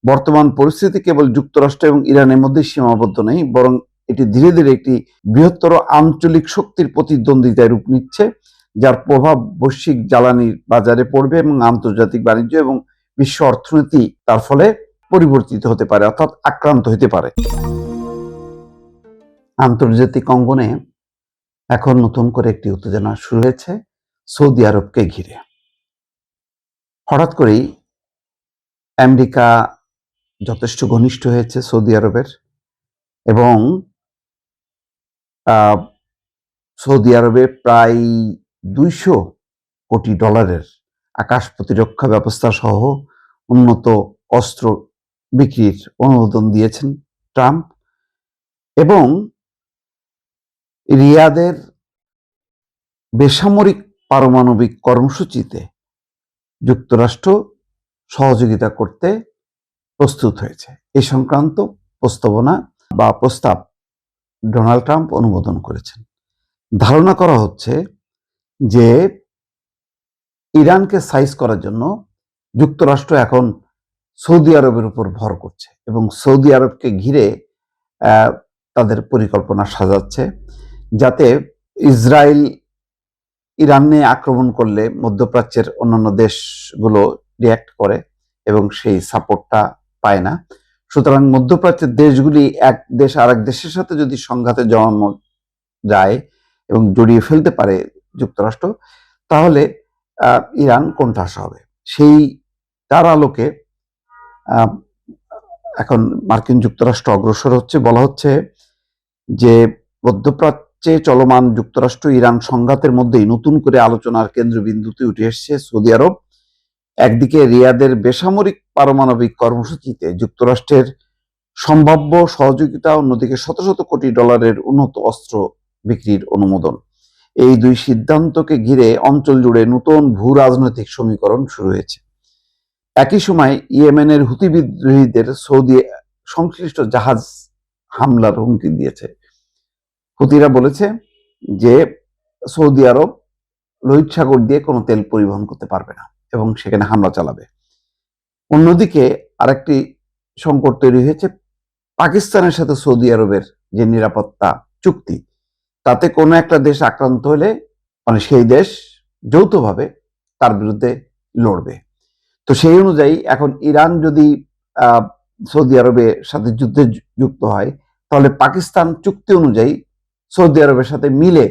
বর্তমান পরিস্থিতি কেবল যুক্তরাষ্ট্র এবং ইরানের মধ্যে সীমাবদ্ধ নেই, বরং এটি ধীরে ধীরে একটি বৃহত্তর আঞ্চলিক শক্তির প্রতিদ্বন্দ্বিতায় রূপ নিচ্ছে, যার প্রভাব বৈশ্বিক জ্বালানির বাজারে পড়বে এবং আন্তর্জাতিক বাণিজ্য এবং বিশ্ব অর্থনীতি তার ফলে পরিবর্তিত হতে পারে, অর্থাৎ আক্রান্ত হতে পারে। আন্তর্জাতিক অঙ্গনে এখন নতুন করে একটি উত্তেজনা শুরু হয়েছে সৌদি আরবকে ঘিরে। হঠাৎ করেই আমেরিকা যথেষ্ট ঘনিষ্ঠ হয়েছে সৌদি আরবের, এবং সৌদি আরবে প্রায় 200 কোটি ডলারের আকাশ প্রতিরক্ষা ব্যবস্থা সহ উন্নত অস্ত্র বিক্রির অনুমোদন দিয়েছেন ট্রাম্প, এবং রিয়াদের বেসামরিক পারমাণবিক কর্মসূচিতে যুক্তরাষ্ট্র সহযোগিতা করতে প্রস্তুত হয়েছে। এই সংক্রান্ত প্রস্তাবনা বা প্রস্তাব ডোনাল্ড ট্রাম্প অনুমোদন করেছেন। ধারণা করা হচ্ছে যে ইরানকে সাইজ করার জন্য যুক্তরাষ্ট্র এখন সৌদি আরবের উপর ভর করছে এবং সৌদি আরবকে ঘিরে তাদের পরিকল্পনা সাজাচ্ছে, যাতে ইসরায়েল ইরানে আক্রমণ করলে মধ্যপ্রাচ্যের অন্যান্য দেশগুলো রিয়্যাক্ট করে এবং সেই সাপোর্টটা পায় না। সুতরাং মধ্যপ্রাচ্যের দেশগুলি এক দেশ আর এক দেশের সাথে যদি সংঘাতে জড়ানো যায় এবং জড়িয়ে ফেলতে পারে যুক্তরাষ্ট্র, তাহলে ইরান কোণঠাসা হবে। সেই তার আলোকে এখন মার্কিন যুক্তরাষ্ট্র অগ্রসর হচ্ছে। বলা হচ্ছে যে মধ্যপ্রাচ্যে চলমান যুক্তরাষ্ট্র ইরান সংঘাতের মধ্যেই নতুন করে আলোচনার কেন্দ্রবিন্দুতে উঠে এসেছে সৌদি আরব। একদিকে রিয়াদের বেসামরিক পারমাণবিক কর্মসূচিতে যুক্তরাষ্ট্রের সম্ভাব্য সহযোগিতা, অন্যদিকে শত শত কোটি ডলারের উন্নত অস্ত্র বিক্রির অনুমোদন। এই দুই সিদ্ধান্তকে ঘিরে অঞ্চল জুড়ে নতুন ভূ রাজনৈতিক সমীকরণ শুরু হয়েছে। একই সময় ইয়েমেনের হুতি বিদ্রোহীদের সৌদি সংশ্লিষ্ট জাহাজ হামলার হুমকি দিয়েছে। হুতিরা বলেছে যে সৌদি আরব লোহিত সাগর দিয়ে কোনো তেল পরিবহন করতে পারবে না এবং সেখানে হামলা চালাবে। অন্যদিকে আরেকটি সংকট তৈরি হয়েছে পাকিস্তানের সাথে সৌদি আরবের যে নিরাপত্তা চুক্তি, তাতে কোনো একটা দেশ আক্রান্ত হলে মানে সেই দেশ যৌথভাবে তার বিরুদ্ধে লড়বে। তো সেই অনুযায়ী এখন ইরান যদি সৌদি আরবের সাথে যুদ্ধে যুক্ত হয়, তাহলে পাকিস্তান চুক্তি অনুযায়ী সৌদি আরবের সাথে মিলে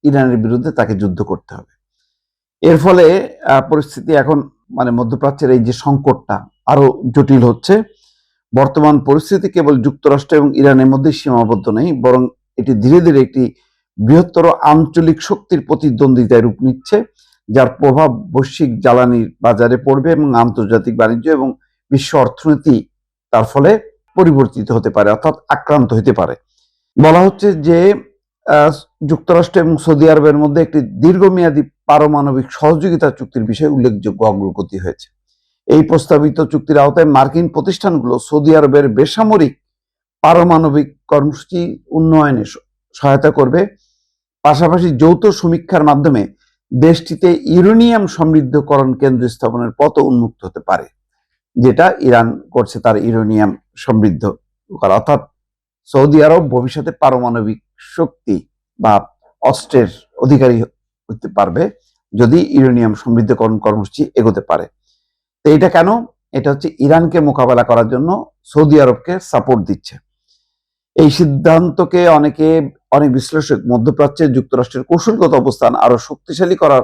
ইরানের বিরুদ্ধে তাকে যুদ্ধ করতে হবে। এর ফলে পরিস্থিতি এখন মানে মধ্যপ্রাচ্যের এই যে সংকটটা আরো জটিল হচ্ছে। বর্তমান পরিস্থিতি কেবল যুক্তরাষ্ট্র এবং ইরানের মধ্যে সীমাবদ্ধ নেই, বরং এটি ধীরে ধীরে একটি বৃহত্তর আঞ্চলিক শক্তির প্রতিদ্বন্দ্বিতায় রূপ নিচ্ছে, যার প্রভাব বৈশ্বিক জ্বালানির বাজারে পড়বে এবং আন্তর্জাতিক বাণিজ্য এবং বিশ্ব অর্থনীতি তার ফলে পরিবর্তিত হতে পারে, অর্থাৎ আক্রান্ত হতে পারে। বলা হচ্ছে যে যুক্তরাষ্ট্র এবং সৌদি আরবের মধ্যে একটি দীর্ঘমেয়াদী পারমাণবিক সহযোগিতা চুক্তির বিষয়ে উল্লেখযোগ্য অগ্রগতি হয়েছে। এই প্রস্তাবিত চুক্তির আওতায় মার্কিন প্রতিষ্ঠানগুলো সৌদি আরবের বেসামরিক পারমাণবিক কর্মসূচি উন্নয়নে সহায়তা করবে, পাশাপাশি যৌথ সমীক্ষার মাধ্যমে দেশটিতে ইউরেনিয়াম সমৃদ্ধকরণ কেন্দ্র স্থাপনের পথ উন্মুক্ত হতে পারে, যেটা ইরান করছে তার ইউরেনিয়াম সমৃদ্ধ করা। অর্থাৎ সৌদি আরব ভবিষ্যতে পারমাণবিক শক্তি বা অস্ত্রের অধিকারী হতে পারবে যদি ইউরেনিয়াম সমৃদ্ধকরণ কর্মসূচি এগোতে পারে। তো এটা কেন? এটা হচ্ছে ইরানকে মোকাবেলা করার জন্য সৌদি আরবকে সাপোর্ট দিচ্ছে। এই সিদ্ধান্তকে অনেক বিশ্লেষক মধ্যপ্রাচ্যে যুক্তরাষ্ট্রের কৌশলগত অবস্থান আরো শক্তিশালী করার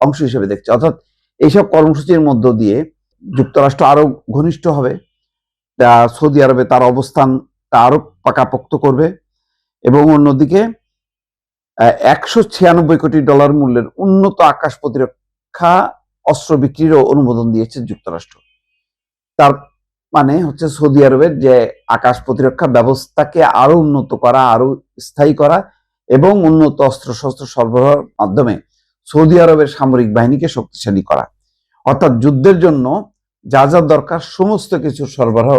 অংশ হিসেবে দেখছে। অর্থাৎ এইসব কর্মসূচির মধ্য দিয়ে যুক্তরাষ্ট্র আরো ঘনিষ্ঠ হবে, সৌদি আরবে তার অবস্থানটা আরো পাকাপোক্ত করবে, এবং অন্যদিকে 196 কোটি ডলার মূল্যের উন্নত আকাশ প্রতিরক্ষা অস্ত্র বিক্রিরও অনুমোদন দিয়েছে যুক্তরাষ্ট্র। তার মানে হচ্ছে সৌদি আরবের যে আকাশ প্রতিরক্ষা ব্যবস্থাকে আরো উন্নত করা, আরো স্থায়ী করা এবং উন্নত অস্ত্রশস্ত্র সরবরাহের মাধ্যমে সৌদি আরবের সামরিক বাহিনীকে শক্তিশালী করা। অর্থাৎ যুদ্ধের জন্য যা যা দরকার সমস্ত কিছু সরবরাহ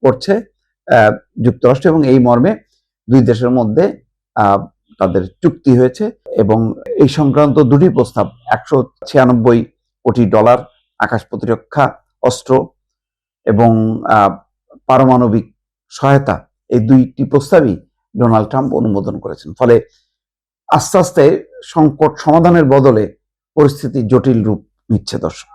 করছে যুক্তরাষ্ট্র, এবং এই মর্মে দুই দেশের মধ্যে তাদের চুক্তি হয়েছে। এবং এই সংক্রান্ত দুটি প্রস্তাব 196 কোটি ডলার আকাশ প্রতিরক্ষা অস্ত্র এবং পারমাণবিক সহায়তা, এই দুইটি প্রস্তাবই ডোনাল্ড ট্রাম্প অনুমোদন করেছেন। ফলে আস্তে আস্তে সংকট সমাধানের বদলে পরিস্থিতি জটিল রূপ নিচ্ছে। দর্শক।